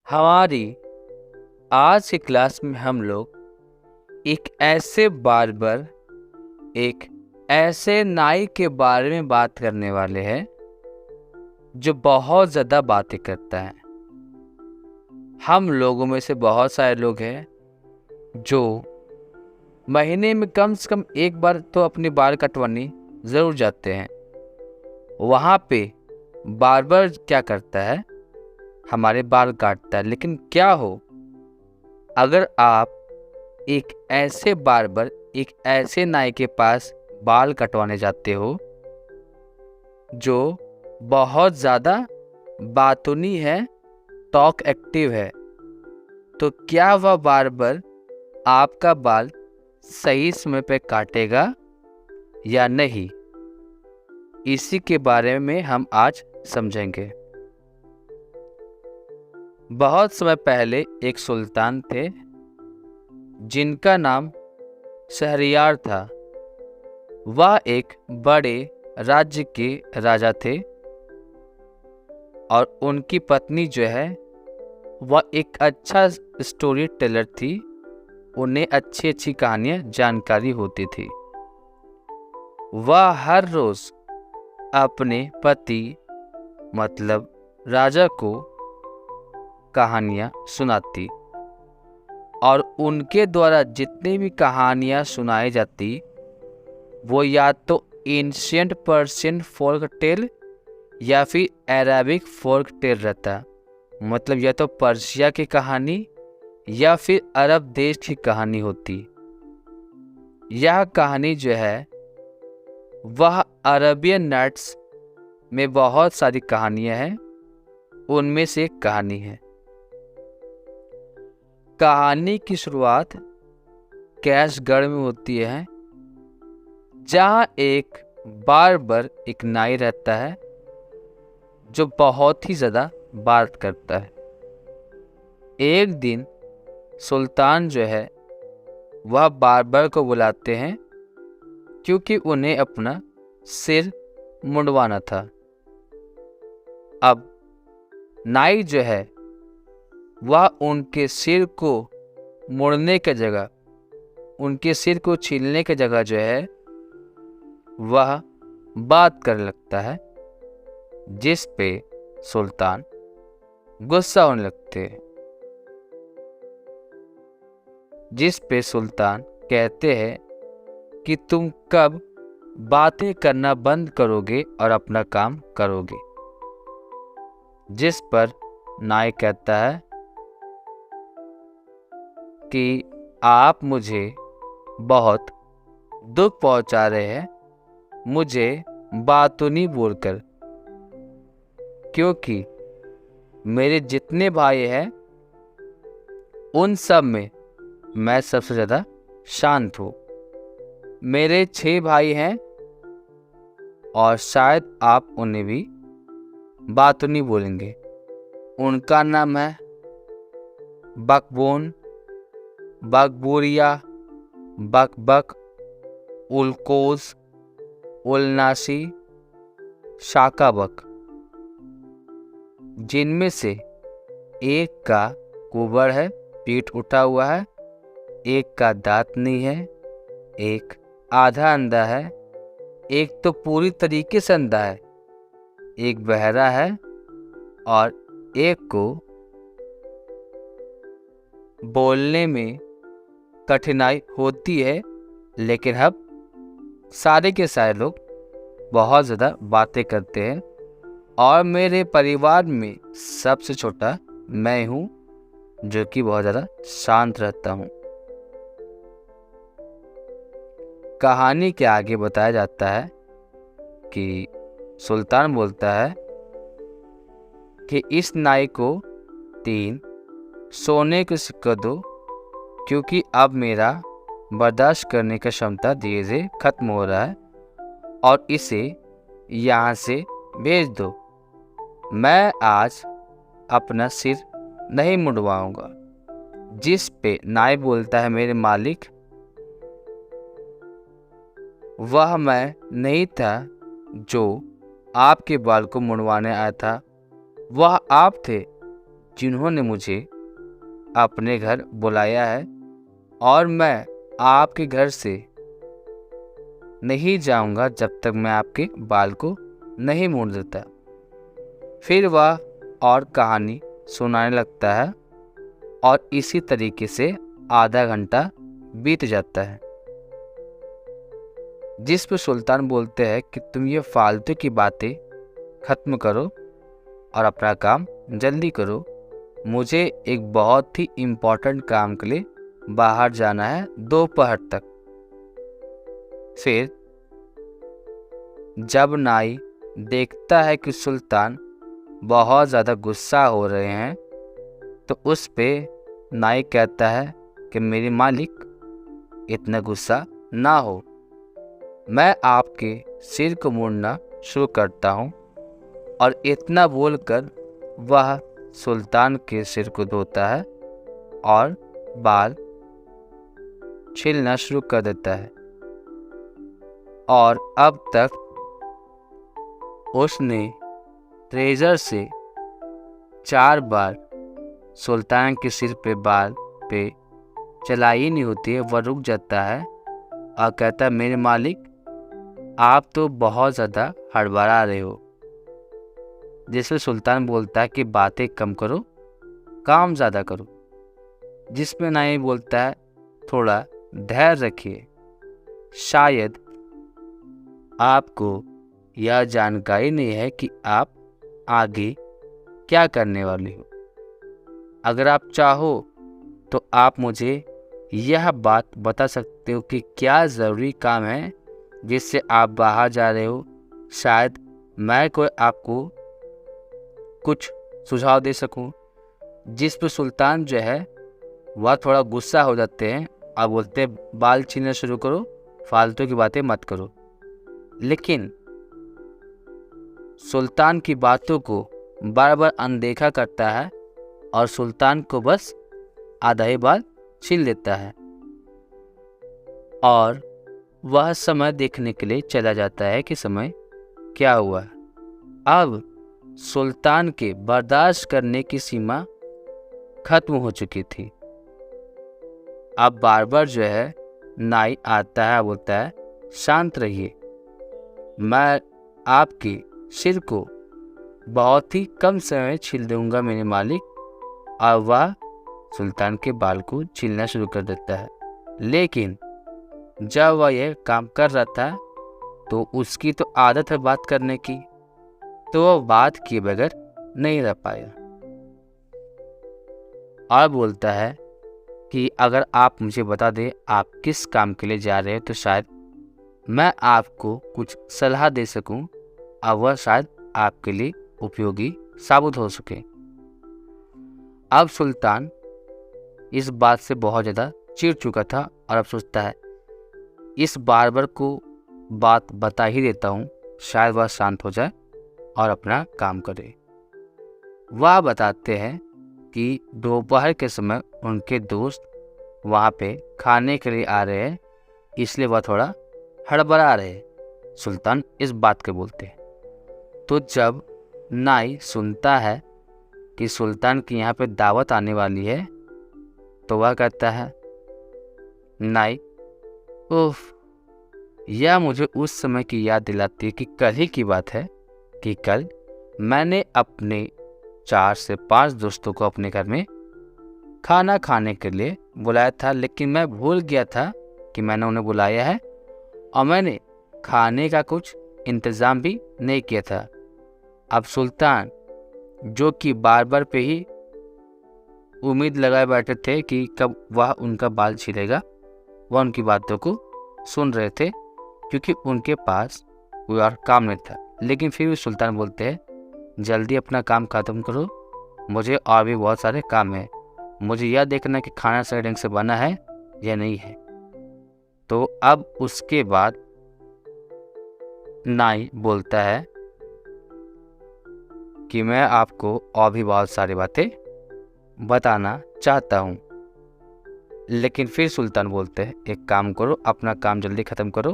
हमारी आज की क्लास में हम लोग एक ऐसे बार्बर, एक ऐसे नाई के बारे में बात करने वाले हैं जो बहुत ज़्यादा बातें करता है। हम लोगों में से बहुत सारे लोग हैं जो महीने में कम से कम एक बार तो अपने बाल कटवाने ज़रूर जाते हैं। वहाँ पे बार्बर क्या करता है? हमारे बाल काटता है। लेकिन क्या हो अगर आप एक ऐसे बार्बर, एक ऐसे नाई के पास बाल कटवाने जाते हो जो बहुत ज़्यादा बातूनी है, टॉक एक्टिव है, तो क्या वह बार्बर आपका बाल सही समय पे काटेगा या नहीं? इसी के बारे में हम आज समझेंगे। बहुत समय पहले एक सुल्तान थे जिनका नाम शहरयार था। वह एक बड़े राज्य के राजा थे और उनकी पत्नी जो है वह एक अच्छा स्टोरी टेलर थी। उन्हें अच्छी अच्छी कहानियाँ जानकारी होती थी। वह हर रोज़ अपने पति मतलब राजा को कहानियाँ सुनाती और उनके द्वारा जितनी भी कहानियाँ सुनाई जाती वो या तो एंशिएंट पर्शियन फोल्क टेल या फिर अरेबिक फोल्क टेल रहता। मतलब या तो पर्शिया की कहानी या फिर अरब देश की कहानी होती। यह कहानी जो है वह अरेबियन नाइट्स में बहुत सारी कहानियाँ हैं, उनमें से एक कहानी है। कहानी की शुरुआत कैशगढ़ में होती है, जहाँ एक बार्बर, एक नाई रहता है जो बहुत ही ज़्यादा बात करता है। एक दिन सुल्तान जो है वह बार्बर को बुलाते हैं क्योंकि उन्हें अपना सिर मुंडवाना था। अब नाई जो है वह उनके सिर को मुड़ने की जगह, उनके सिर को छीलने की जगह जो है वह बात करने लगता है, जिस पे सुल्तान गुस्सा होने लगते हैं। जिस पे सुल्तान कहते हैं कि तुम कब बातें करना बंद करोगे और अपना काम करोगे? जिस पर नाई कहता है कि आप मुझे बहुत दुख पहुंचा रहे हैं, मुझे बातूनी बोलकर, क्योंकि मेरे जितने भाई हैं उन सब में मैं सबसे ज़्यादा शांत हूँ। मेरे 6 भाई हैं और शायद आप उन्हें भी बातूनी बोलेंगे। उनका नाम है बकबोन, बकबूरिया, बकबक, उल्कोज, उलनासी, शाकाबक, जिनमें से एक का कुबड़ है, पीठ उठा हुआ है, एक का दांत नहीं है, एक आधा अंधा है, एक तो पूरी तरीके से अंधा है, एक बहरा है और एक को बोलने में कठिनाई होती है। लेकिन अब सारे के सारे लोग बहुत ज़्यादा बातें करते हैं और मेरे परिवार में सबसे छोटा मैं हूँ जो कि बहुत ज़्यादा शांत रहता हूँ। कहानी के आगे बताया जाता है कि सुल्तान बोलता है कि इस नाई को 3 सोने के सिक्के दो, क्योंकि अब मेरा बर्दाश्त करने की क्षमता धीरे धीरे खत्म हो रहा है और इसे यहाँ से भेज दो। मैं आज अपना सिर नहीं मुंडवाऊंगा। जिस पे नाई बोलता है मेरे मालिक, वह मैं नहीं था जो आपके बाल को मुंडवाने आया था, वह आप थे जिन्होंने मुझे अपने घर बुलाया है और मैं आपके घर से नहीं जाऊंगा जब तक मैं आपके बाल को नहीं मोड़ देता। फिर वह और कहानी सुनाने लगता है और इसी तरीके से आधा घंटा बीत जाता है, जिस पर सुल्तान बोलते हैं कि तुम ये फालतू की बातें खत्म करो और अपना काम जल्दी करो। मुझे एक बहुत ही इम्पोर्टेंट काम के लिए बाहर जाना है दोपहर तक। फिर जब नाई देखता है कि सुल्तान बहुत ज़्यादा गुस्सा हो रहे हैं तो उस पे नाई कहता है कि मेरे मालिक, इतना गुस्सा ना हो, मैं आपके सिर को मोड़ना शुरू करता हूँ। और इतना बोलकर वह सुल्तान के सिर को धोता है और बाल छीलना शुरू कर देता है। और अब तक उसने रेजर से 4 बार सुल्तान के सिर पे बाल पे चलाई नहीं होती है। वह रुक जाता है और कहता है, मेरे मालिक, आप तो बहुत ज़्यादा हड़बड़ा रहे हो। जिसमें सुल्तान बोलता है कि बातें कम करो, काम ज़्यादा करो। जिसमें नाई बोलता है, थोड़ा धैर्य रखिए, शायद आपको यह जानकारी नहीं है कि आप आगे क्या करने वाले हो। अगर आप चाहो तो आप मुझे यह बात बता सकते हो कि क्या ज़रूरी काम है जिससे आप बाहर जा रहे हो। शायद मैं कोई आपको कुछ सुझाव दे सकूं। जिस पर सुल्तान जो है वह थोड़ा गुस्सा हो जाते हैं और बोलते हैं, बाल छीलना शुरू करो, फालतू की बातें मत करो। लेकिन सुल्तान की बातों को बार बार अनदेखा करता है और सुल्तान को बस आधा ही बाल छील देता है और वह समय देखने के लिए चला जाता है कि समय क्या हुआ। अब सुल्तान के बर्दाश्त करने की सीमा खत्म हो चुकी थी। अब बार बार जो है नाई आता है, बोलता है, शांत रहिए, मैं आपके सिर को बहुत ही कम समय में छील दूंगा मेरे मालिक। और वह सुल्तान के बाल को छीलना शुरू कर देता है। लेकिन जब वह यह काम कर रहा था तो उसकी तो आदत है बात करने की, तो वह बात किए बगैर नहीं रह पाया और बोलता है कि अगर आप मुझे बता दें आप किस काम के लिए जा रहे हैं तो शायद मैं आपको कुछ सलाह दे सकूं और वह शायद आपके लिए उपयोगी साबित हो सके। अब सुल्तान इस बात से बहुत ज़्यादा चिढ़ चुका था और अब सोचता है, इस बारबर को बात बता ही देता हूँ, शायद वह शांत हो जाए और अपना काम करे। वह बताते हैं कि दोपहर के समय उनके दोस्त वहाँ पे खाने के लिए आ रहे हैं, इसलिए वह थोड़ा हड़बड़ा रहे। सुल्तान इस बात के बोलते हैं। तो जब नाई सुनता है कि सुल्तान की यहाँ पे दावत आने वाली है तो वह कहता है, नाई, उफ, यह मुझे उस समय की याद दिलाती है कि कल ही की बात है कि कल मैंने अपने 4 से 5 दोस्तों को अपने घर में खाना खाने के लिए बुलाया था, लेकिन मैं भूल गया था कि मैंने उन्हें बुलाया है और मैंने खाने का कुछ इंतज़ाम भी नहीं किया था। अब सुल्तान, जो कि बार बार पे ही उम्मीद लगाए बैठे थे कि कब वह उनका बाल छीलेगा, वह उनकी बातों को सुन रहे थे क्योंकि उनके पास कोई और काम नहीं था। लेकिन फिर भी सुल्तान बोलते हैं, जल्दी अपना काम ख़त्म करो, मुझे और भी बहुत सारे काम हैं, मुझे यह देखना कि खाना सही ढंग से बना है या नहीं है। तो अब उसके बाद नाई बोलता है कि मैं आपको और भी बहुत सारी बातें बताना चाहता हूँ। लेकिन फिर सुल्तान बोलते हैं, एक काम करो, अपना काम जल्दी ख़त्म करो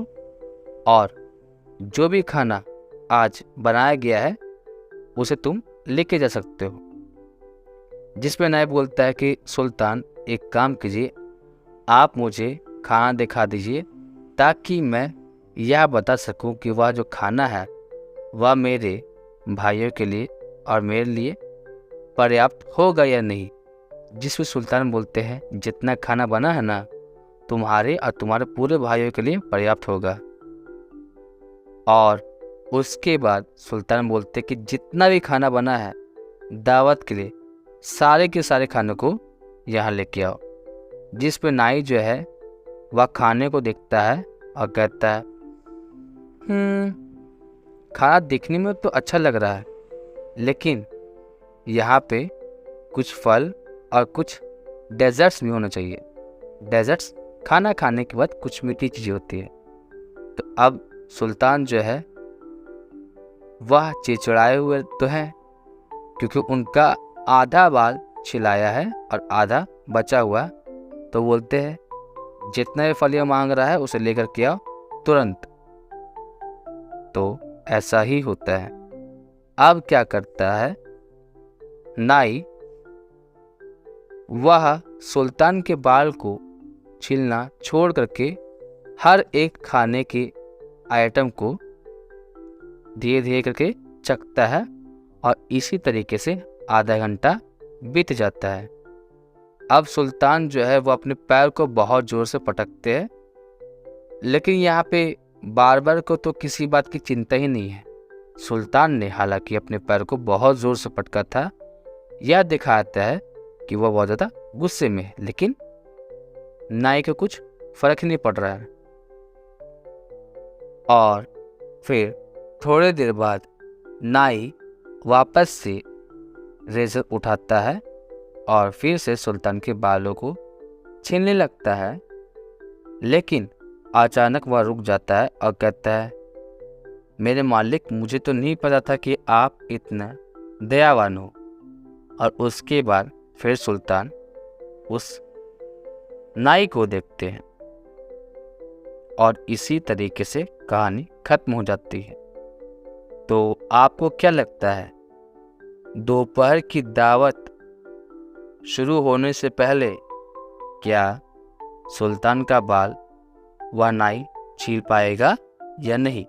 और जो भी खाना आज बनाया गया है उसे तुम लेके जा सकते हो। जिस पे नाई बोलता है कि सुल्तान एक काम कीजिए, आप मुझे खाना दिखा दीजिए ताकि मैं यह बता सकूं कि वह जो खाना है वह मेरे भाइयों के लिए और मेरे लिए पर्याप्त होगा या नहीं। जिस पे सुल्तान बोलते हैं जितना खाना बना है ना, तुम्हारे और तुम्हारे पूरे भाइयों के लिए पर्याप्त होगा। और उसके बाद सुल्तान बोलते कि जितना भी खाना बना है दावत के लिए, सारे के सारे खाने को यहाँ लेके आओ। जिस पे नाई जो है वह खाने को देखता है और कहता है खाना दिखने में तो अच्छा लग रहा है, लेकिन यहाँ पे कुछ फल और कुछ डेजर्ट्स भी होना चाहिए। डेजर्ट्स खाना खाने के बाद कुछ मीठी चीज़ें होती है। तो अब सुल्तान जो है वह चिड़चिड़ाए हुए तो है, क्योंकि उनका आधा बाल छिलाया है और आधा बचा हुआ। तो बोलते हैं जितना भी फल यह मांग रहा है उसे लेकर के आओ तुरंत। तो ऐसा ही होता है। अब क्या करता है नाई, वह सुल्तान के बाल को छीलना छोड़ करके हर एक खाने के आइटम को धीरे धीरे करके चखता है और इसी तरीके से आधा घंटा बीत जाता है। अब सुल्तान जो है वो अपने पैर को बहुत ज़ोर से पटकते हैं, लेकिन यहाँ पे बार को तो किसी बात की चिंता ही नहीं है। सुल्तान ने हालांकि अपने पैर को बहुत ज़ोर से पटका था, यह दिखाता है कि वह बहुत ज़्यादा गुस्से में है, लेकिन नाई को कुछ फर्क नहीं पड़ रहा है। और फिर थोड़ी देर बाद नाई वापस से रेजर उठाता है और फिर से सुल्तान के बालों को छीलने लगता है, लेकिन अचानक वह रुक जाता है और कहता है मेरे मालिक, मुझे तो नहीं पता था कि आप इतना दयावान हो। और उसके बाद फिर सुल्तान उस नाई को देखते हैं और इसी तरीके से कहानी खत्म हो जाती है। तो आपको क्या लगता है दोपहर की दावत शुरू होने से पहले क्या सुल्तान का बाल वह नाई छील पाएगा या नहीं?